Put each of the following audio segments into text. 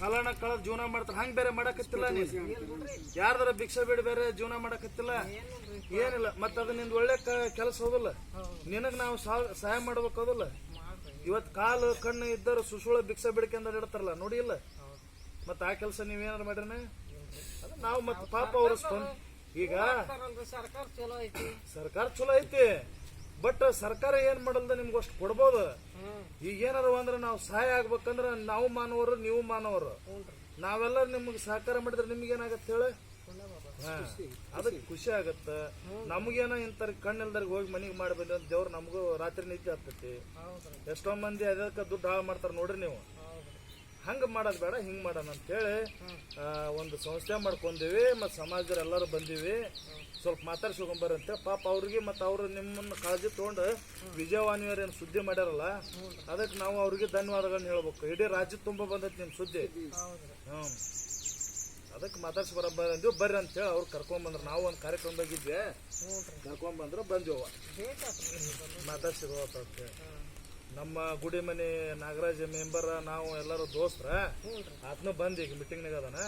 ಕಾಲನ ಕಳೆದ ಜೀವನ ಮಾಡ್ತಾರ ಹಂಗ ಬೇರೆ ಮಾಡಕತ್ತಿಲ್ಲ ನೀನು ಯಾರ್ದಾರ ಭಿಕ್ಷೆ ಬೇಡ ಬೇರೆ ಜೀವನ ಮಾಡಕತ್ತಿಲ್ಲ ಏನಿಲ್ಲ ಮತ್ತ ಅದ ನಿಂದ ಒಳ್ಳೆ ಕೆಲಸ ಹೋದಲ್ಲ ನಿನಗ್ ನಾವು ಸಹಾಯ ಮಾಡ್ಬೇಕದಲ್ಲ ಇವತ್ ಕಾಲು ಕಣ್ಣು ಇದ್ದರು ಸುಸುಳ ಭಿಕ್ಷೆ ಬೇಡ್ಕೊಂಡ ಇಡ್ತಾರಲ್ಲ ನೋಡಿ ಇಲ್ಲ ಮತ್ತ ಆ ಕೆಲಸ ನೀವೇನಾರ ಮಾಡ್ರನ ನಾವು ಮತ್ತ ಪಾಪ ಅವ್ರ ಈಗ ಸರ್ಕಾರ ಚಲೋ ಐತಿ ಬಟ್ ಸರ್ಕಾರ ಏನ್ ಮಾಡಲ್ದ ನಿಮ್ಗೆ ಅಷ್ಟು ಕೊಡ್ಬೋದು ಈಗ ಏನಾರ ಅಂದ್ರೆ ನಾವು ಸಹಾಯ ಆಗ್ಬೇಕಂದ್ರ ನಾವು ಮಾನವರು ನೀವು ಮಾನವರು ನಾವೆಲ್ಲ ನಿಮ್ಗೆ ಸಹಕಾರ ಮಾಡಿದ್ರೆ ನಿಮ್ಗೆ ಏನಾಗತ್ತೆ ಹೇಳ ಅದಕ್ಕೆ ಖುಷಿ ಆಗತ್ತ ನಮ್ಗೇನೋ ಇಂತ ಕಣ್ಣಿಲ್ದರ್ಗೆ ಹೋಗಿ ಮನಿಗೆ ಮಾಡಿ ಅಂತ ದೇವ್ರು ನಮಗೂ ರಾತ್ರಿ ನಿದ್ದೆ ಆಗ್ತೈತಿ ಎಷ್ಟೋ ಮಂದಿ ಅದಕ್ಕೆ ದುಡ್ಡು ಹಾಳು ಮಾಡ್ತಾರ ನೋಡ್ರಿ ನೀವು ಹಂಗ ಮಾಡೋದ್ ಬೇಡ ಹಿಂಗ್ ಮಾಡೋಣ ಅಂತೇಳಿ ಒಂದು ಸಂಸ್ಥೆ ಮಾಡ್ಕೊಂಡೀವಿ ಮತ್ ಸಮಾಜದವ್ರು ಎಲ್ಲರೂ ಬಂದೀವಿ ಸ್ವಲ್ಪ ಮಾತಾಡ್ಸ್ಕೊಂಬರಂತೆ ಪಾಪ ಅವ್ರಿಗೆ ಮತ್ತ ಅವ್ರು ನಿಮ್ಮನ್ನ ಕಾಳಜಿ ತಗೊಂಡು ವಿಜಯವಾಣಿಯವ್ರ ಏನ್ ಸುದ್ದಿ ಮಾಡ್ಯಾರಲ್ಲ ಅದಕ್ಕೆ ನಾವು ಅವ್ರಿಗೆ ಧನ್ಯವಾದಗಳನ್ನ ಹೇಳ್ಬೇಕು ಇಡೀ ರಾಜ್ಯ ತುಂಬಾ ಬಂದೈತಿ ನಿಮ್ ಸುದ್ದಿ ಅದಕ್ಕೆ ಮಾತಾಡ್ಸಿ ಬಂದಿವ್ ಬರ್ರಿ ಅಂತ ಹೇಳಿ ಅವ್ರು ಕರ್ಕೊಂಡ್ ಬಂದ್ರ ನಾವು ಒಂದ್ ಕಾರ್ಯಕ್ರಮದಾಗ ಇದ್ವಿ ಕರ್ಕೊಂಡ್ ಬಂದ್ರ ಬಂದಿವ ಮಾತಾಡ್ಸಿರುವ ನಮ್ಮ ಗುಡಿ ಮನೆ ನಾಗರಾಜ್ ಮೆಂಬರ್ ನಾವು ಎಲ್ಲರೂ ದೋಸ್ತರ ಆತ್ನ ಬಂದ್ ಈಗ ಮೀಟಿಂಗ್ನಾಗ ಅದನ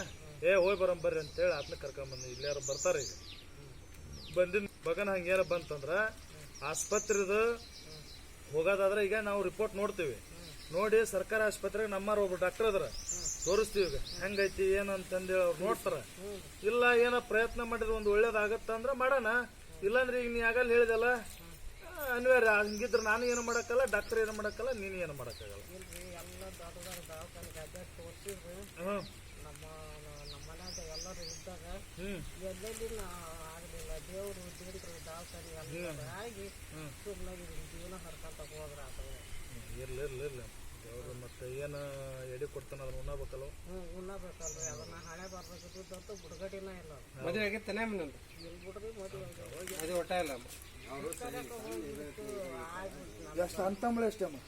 ಹೋಗಿ ಬರಂ ಬರ್ರಿ ಅಂತೇಳಿ ಆತ್ನ ಕರ್ಕೊಂಡ್ ಬಂದಿ ಇಲ್ಲಿ ಯಾರು ಬರ್ತಾರ ಈಗ ಬಂದಿನ ಬಗನ್ ಹಂಗೇನ ಬಂತಂದ್ರ ಆಸ್ಪತ್ರೆದ ಹೋಗೋದಾದ್ರೆ ಈಗ ನಾವು ರಿಪೋರ್ಟ್ ನೋಡ್ತೀವಿ ನೋಡಿ ಸರ್ಕಾರಿ ಆಸ್ಪತ್ರೆಗೆ ನಮ್ಮಾರ ಒಬ್ರು ಡಾಕ್ಟರ್ ಅದ್ರ ತೋರಿಸ್ತೀವಿ ಈಗ ಹೆಂಗೈತಿ ಏನಂತಂದೇಳಿ ಅವ್ರು ನೋಡ್ತಾರ ಇಲ್ಲ ಏನೋ ಪ್ರಯತ್ನ ಮಾಡಿದ್ರೆ ಒಂದು ಒಳ್ಳೇದಾಗತ್ತ ಅಂದ್ರ ಮಾಡೋಣ ಇಲ್ಲಾಂದ್ರೆ ಈಗ ನೀ ಆಗಲ್ಲ ಹೇಳಿದಲ್ಲ ಅನಿವಾರ್ಯ ಹಂಗಿದ್ರೆ ನಾನು ಏನು ಮಾಡಕ್ಕಲ್ಲ ಡಾಕ್ಟರ್ ಏನು ಮಾಡಕ್ಕಲ್ಲ ನೀನು ಏನು ಮಾಡಕ್ಕಾಗಲ್ಲ ಎಲ್ಲರೂ ಇದ್ದಾಗ ಎಲ್ಲೆಲ್ಲಿ ಆಗಲಿಲ್ಲ ದೇವರು ದೇವ್ರ ದವಾಖಾನೆ ಆಗಿ ಸುಮ್ಮನಾಗಿ ಜೀವನ ಹರ್ಕೊಂತ ಹೋದ್ರ ಇರ್ಲಿ ದೇವ್ರು ಮತ್ತೆ ಏನು ಎಡಿ ಕೊಡ್ತಾನ ಅದನ್ನ ಉಣ್ಣಬೇಕಲ್ಲ ಉಣ್ಣಬೇಕಲ್ರಿ ಅದನ್ನ ಹಣೆ ಬರ್ಬೇಕಿದ್ದು ಬುಡಗಡಿನ ಇಲ್ಲ ಮದುವೆ ಆಗಿತ್ತಾನೆ ಇಲ್ಲಿ ಬಿಡ್ರಿ ಮದುವೆ ಒಟ್ಟ ಇಲ್ಲ ಎಷ್ಟು ಅಂತಂಬಳ ಎಷ್ಟಮ್ಮ